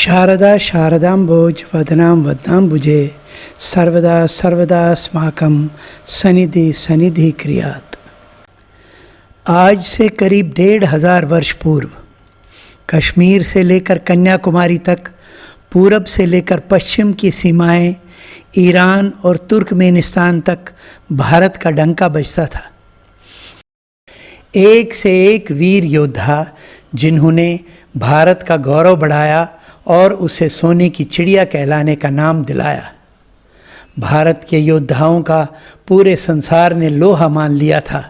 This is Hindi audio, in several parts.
शारदा शारदाम्बोज वदनां वदनाम्बुजे सर्वदा सर्वदास्माकं सनिधि सनिधि क्रियात्। आज से करीब 1500 वर्ष पूर्व कश्मीर से लेकर कन्याकुमारी तक, पूरब से लेकर पश्चिम की सीमाएं ईरान और तुर्कमेनिस्तान तक भारत का डंका बजता था। एक से एक वीर योद्धा जिन्होंने भारत का गौरव बढ़ाया और उसे सोने की चिड़िया कहलाने का नाम दिलाया। भारत के योद्धाओं का पूरे संसार ने लोहा मान लिया था।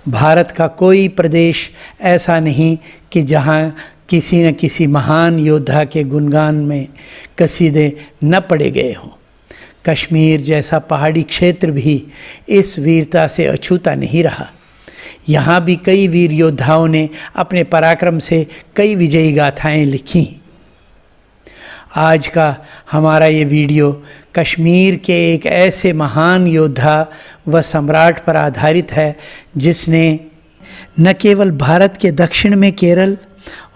भारत का कोई प्रदेश ऐसा नहीं कि जहाँ किसी न किसी महान योद्धा के गुणगान में कसीदे न पढ़े गए हों। कश्मीर जैसा पहाड़ी क्षेत्र भी इस वीरता से अछूता नहीं रहा। यहाँ भी कई वीर योद्धाओं ने अपने पराक्रम से कई विजयी गाथाएं लिखी। आज का हमारा ये वीडियो कश्मीर के एक ऐसे महान योद्धा व सम्राट पर आधारित है जिसने न केवल भारत के दक्षिण में केरल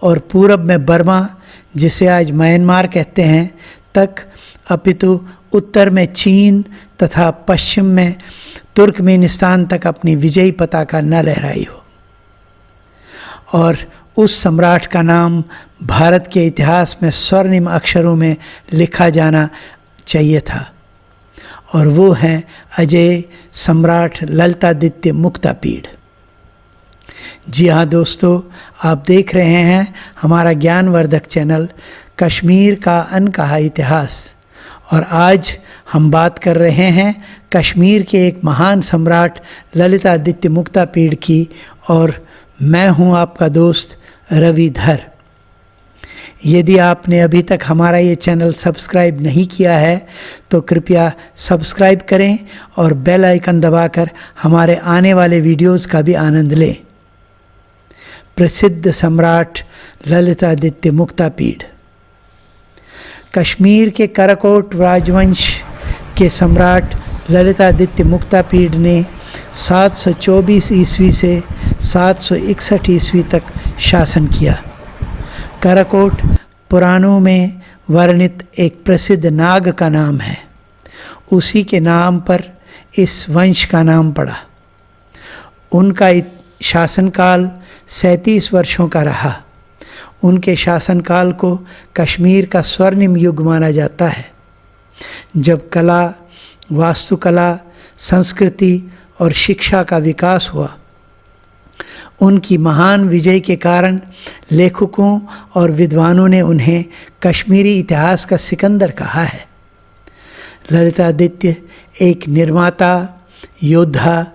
और पूरब में बर्मा, जिसे आज म्यांमार कहते हैं, तक, अपितु उत्तर में चीन तथा पश्चिम में तुर्कमेनिस्तान तक अपनी विजयी पताका न लहराई हो। और उस सम्राट का नाम भारत के इतिहास में स्वर्णिम अक्षरों में लिखा जाना चाहिए था, और वो हैं अजय सम्राट ललितादित्य मुक्तापीड। जी हाँ दोस्तों, आप देख रहे हैं हमारा ज्ञानवर्धक चैनल कश्मीर का अनकहा इतिहास, और आज हम बात कर रहे हैं कश्मीर के एक महान सम्राट ललितादित्य मुक्तापीड की, और मैं हूँ आपका दोस्त रविधर। यदि आपने अभी तक हमारा ये चैनल सब्सक्राइब नहीं किया है तो कृपया सब्सक्राइब करें और बेल आइकन दबाकर हमारे आने वाले वीडियोस का भी आनंद लें। प्रसिद्ध सम्राट ललितादित्य मुक्तापीड। कश्मीर के कराकोट राजवंश के सम्राट ललितादित्य मुक्तापीड ने 724 ईस्वी से 761 ईस्वी तक शासन किया। कराकोट पुराणों में वर्णित एक प्रसिद्ध नाग का नाम है। उसी के नाम पर इस वंश का नाम पड़ा। उनका शासनकाल 37 वर्षों का रहा। उनके शासनकाल को कश्मीर का स्वर्णिम युग माना जाता है, जब कला, वास्तुकला, संस्कृति और शिक्षा का विकास हुआ। उनकी महान विजय के कारण लेखकों और विद्वानों ने उन्हें कश्मीरी इतिहास का सिकंदर कहा है। ललितादित्य एक निर्माता, योद्धा,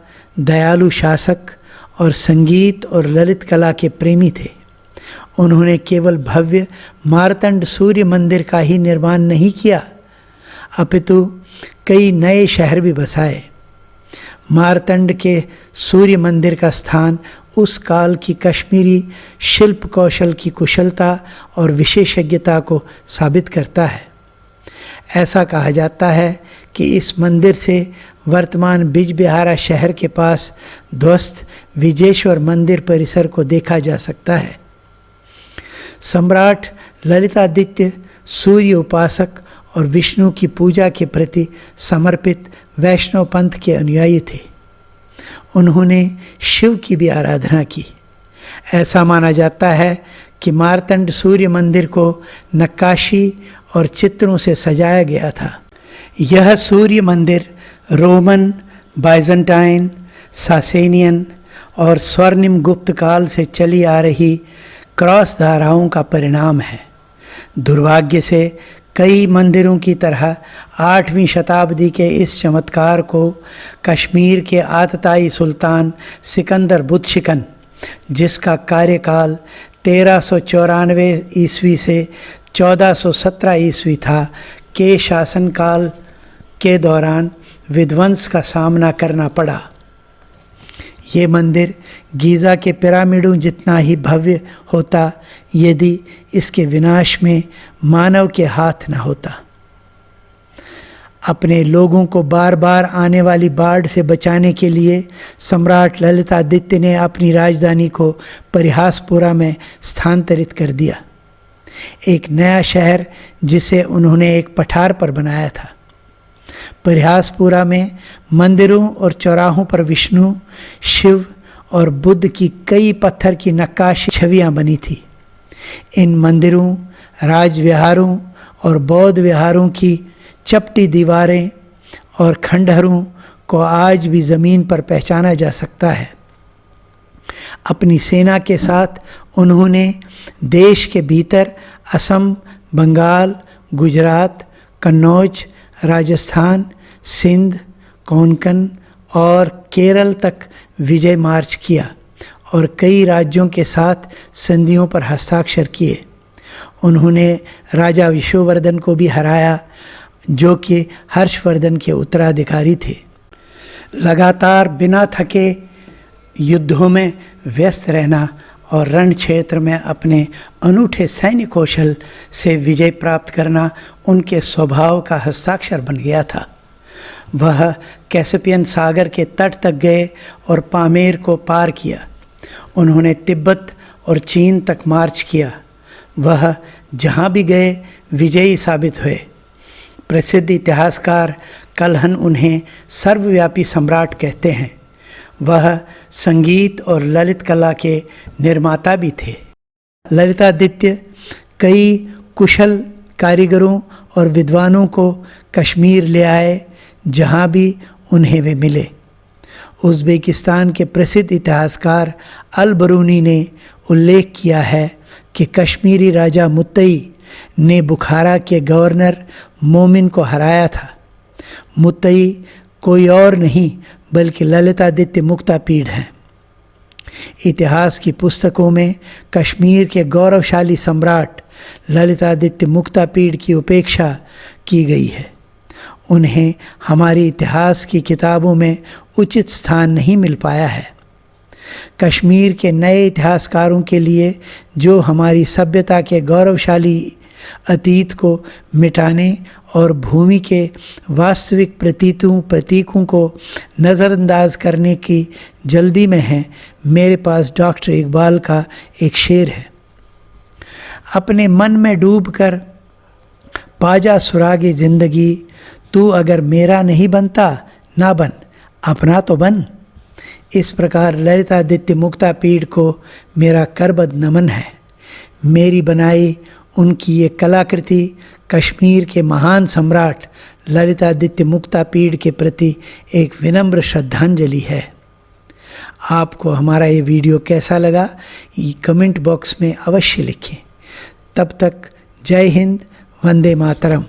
दयालु शासक और संगीत और ललित कला के प्रेमी थे। उन्होंने केवल भव्य मार्तंड सूर्य मंदिर का ही निर्माण नहीं किया, अपितु कई नए शहर भी बसाए। मार्तंड के सूर्य मंदिर का स्थान उस काल की कश्मीरी शिल्प कौशल की कुशलता और विशेषज्ञता को साबित करता है। ऐसा कहा जाता है कि इस मंदिर से वर्तमान बिजबिहारा शहर के पास ध्वस्त विजेश्वर मंदिर परिसर को देखा जा सकता है। सम्राट ललितादित्य सूर्य उपासक और विष्णु की पूजा के प्रति समर्पित वैष्णव पंथ के अनुयायी थे। उन्होंने शिव की भी आराधना की। ऐसा माना जाता है कि मार्तंड सूर्य मंदिर को नक्काशी और चित्रों से सजाया गया था। यह सूर्य मंदिर रोमन, बाइजेंटाइन, सासेनियन और स्वर्णिम गुप्त काल से चली आ रही क्रॉस धाराओं का परिणाम है। दुर्भाग्य से कई मंदिरों की तरह 8वीं शताब्दी के इस चमत्कार को कश्मीर के आतताई सुल्तान सिकंदर बुतशिकन, जिसका कार्यकाल 1394 ईस्वी से 1417 ईस्वी था, के शासनकाल के दौरान विध्वंस का सामना करना पड़ा। ये मंदिर गीज़ा के पिरामिडों जितना ही भव्य होता यदि इसके विनाश में मानव के हाथ न होता। अपने लोगों को बार बार आने वाली बाढ़ से बचाने के लिए सम्राट ललितादित्य ने अपनी राजधानी को परिहासपुरा में स्थानांतरित कर दिया। एक नया शहर जिसे उन्होंने एक पठार पर बनाया था। प्रयासपुरा में मंदिरों और चौराहों पर विष्णु, शिव और बुद्ध की कई पत्थर की नक्काशी छवियां बनी थी। इन मंदिरों, राजविहारों और बौद्ध विहारों की चपटी दीवारें और खंडहरों को आज भी ज़मीन पर पहचाना जा सकता है। अपनी सेना के साथ उन्होंने देश के भीतर असम, बंगाल, गुजरात, कन्नौज, राजस्थान, सिंध, कोंकण और केरल तक विजय मार्च किया और कई राज्यों के साथ संधियों पर हस्ताक्षर किए। उन्होंने राजा विष्णुवर्धन को भी हराया, जो कि हर्षवर्धन के उत्तराधिकारी थे। लगातार बिना थके युद्धों में व्यस्त रहना और रण क्षेत्र में अपने अनूठे सैन्य कौशल से विजय प्राप्त करना उनके स्वभाव का हस्ताक्षर बन गया था। वह कैस्पियन सागर के तट तक गए और पामेर को पार किया। उन्होंने तिब्बत और चीन तक मार्च किया। वह जहाँ भी गए विजयी साबित हुए। प्रसिद्ध इतिहासकार कल्हन उन्हें सर्वव्यापी सम्राट कहते हैं। वह संगीत और ललित कला के निर्माता भी थे। ललितादित्य कई कुशल कारीगरों और विद्वानों को कश्मीर ले आए, जहाँ भी उन्हें वे मिले। उज़्बेकिस्तान के प्रसिद्ध इतिहासकार अल बरूनी ने उल्लेख किया है कि कश्मीरी राजा मुत्तई ने बुखारा के गवर्नर मोमिन को हराया था। मुत्तई कोई और नहीं बल्कि ललितादित्य मुक्तापीड हैं। इतिहास की पुस्तकों में कश्मीर के गौरवशाली सम्राट ललितादित्य मुक्तापीड की उपेक्षा की गई है। उन्हें हमारी इतिहास की किताबों में उचित स्थान नहीं मिल पाया है। कश्मीर के नए इतिहासकारों के लिए, जो हमारी सभ्यता के गौरवशाली अतीत को मिटाने और भूमि के वास्तविक प्रतीकों को नज़रअंदाज करने की जल्दी में हैं, मेरे पास डॉक्टर इकबाल का एक शेर है। अपने मन में डूबकर पाजा सुरागे ज़िंदगी, तू अगर मेरा नहीं बनता ना बन, अपना तो बन। इस प्रकार ललितादित्य मुक्तापीड को मेरा करबद्ध नमन है। मेरी बनाई उनकी ये कलाकृति कश्मीर के महान सम्राट ललितादित्य मुक्तापीड के प्रति एक विनम्र श्रद्धांजलि है। आपको हमारा ये वीडियो कैसा लगा, ये कमेंट बॉक्स में अवश्य लिखें। तब तक जय हिंद, वंदे मातरम।